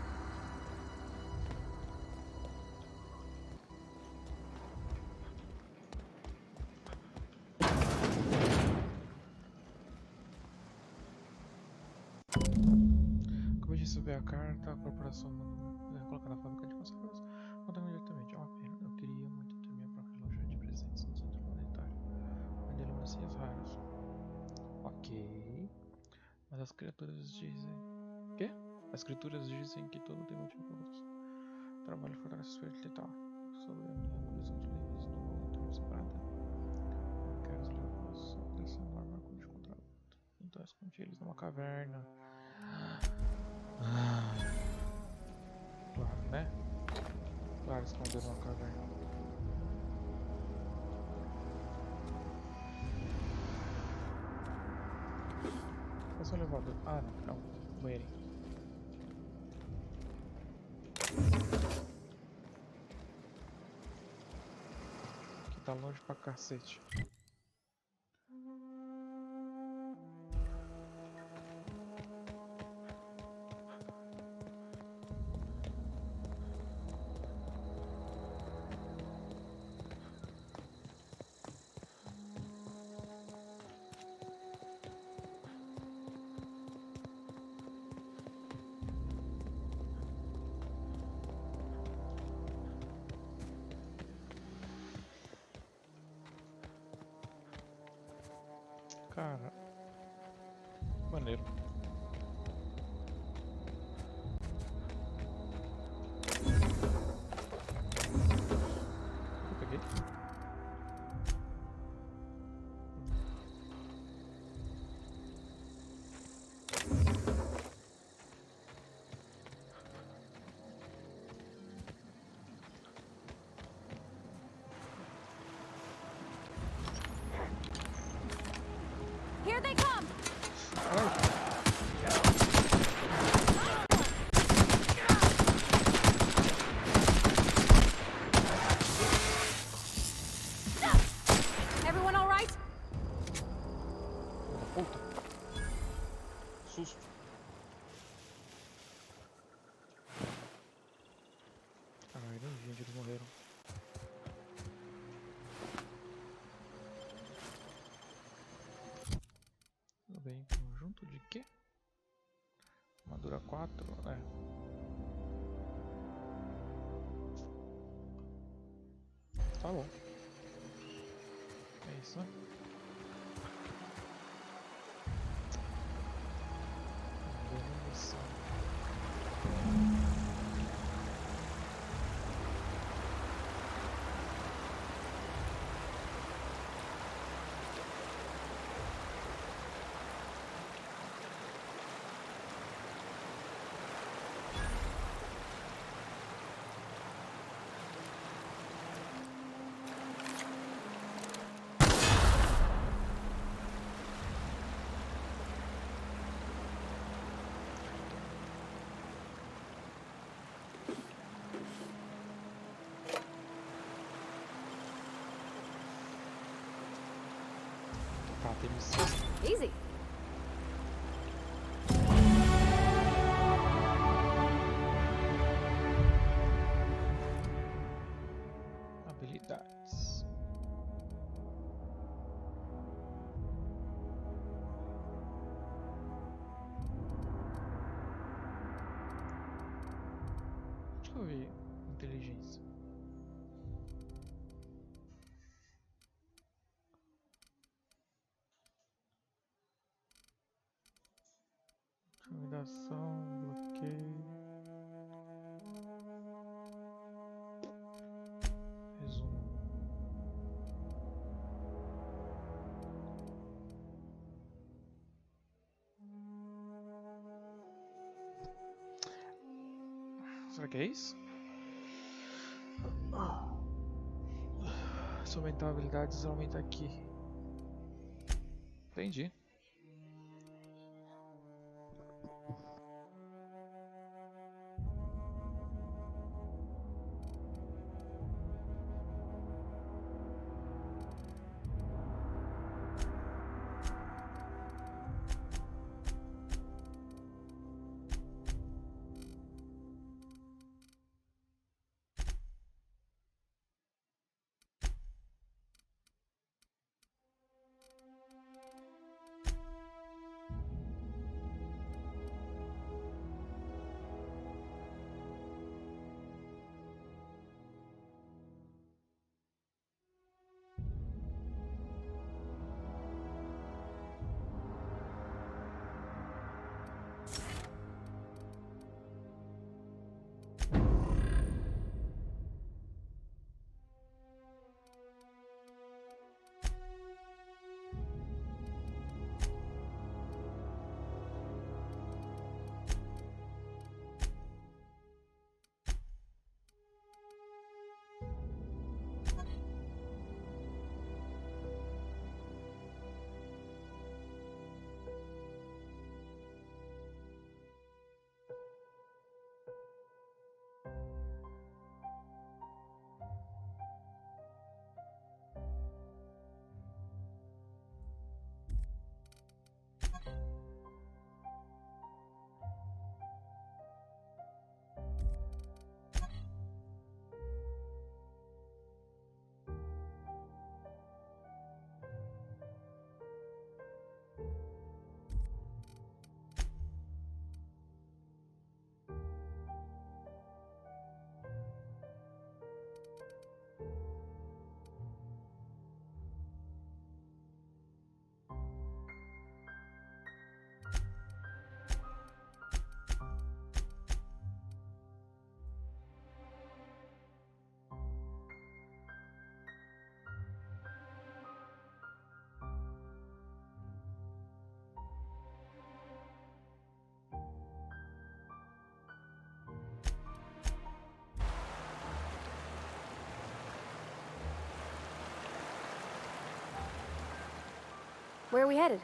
Acabei de receber a carta, a corporação mandou colocar na fábrica de conservas. Mandando diretamente. Ó, pena, eu queria muito ter minha própria loja de presentes no centro planetário. Vender lembrancinhas raras. Ok. Mas as criaturas dizem... Quê? As escrituras dizem que todo tem motivo para outros. Trabalho fortalece o espírito letal. Sobre a minha coleção de livros do leitor separada. Não quero os livros, só coleção normal de contrato. Então eu escondi eles numa caverna. Claro, né? Claro, esconder numa caverna. É só elevador. Ah, não. Não. Banheiro. Aqui tá longe pra cacete. Cara, maneiro. Eu peguei. Here they come! Everyone all right? Puta. Susto. Caralho, nem vi onde eles morreram. Tudo bem, conjunto de quê? Uma Armadura 4, né? Tá bom. É isso, né? Demolição. Tá, tem missão. Easy. Habilidades. Deixa eu ver. Inteligência. Intimidação, bloqueio. Resumo. Será que é isso? Se aumentar habilidades, aumenta aqui. Entendi. Where are we headed?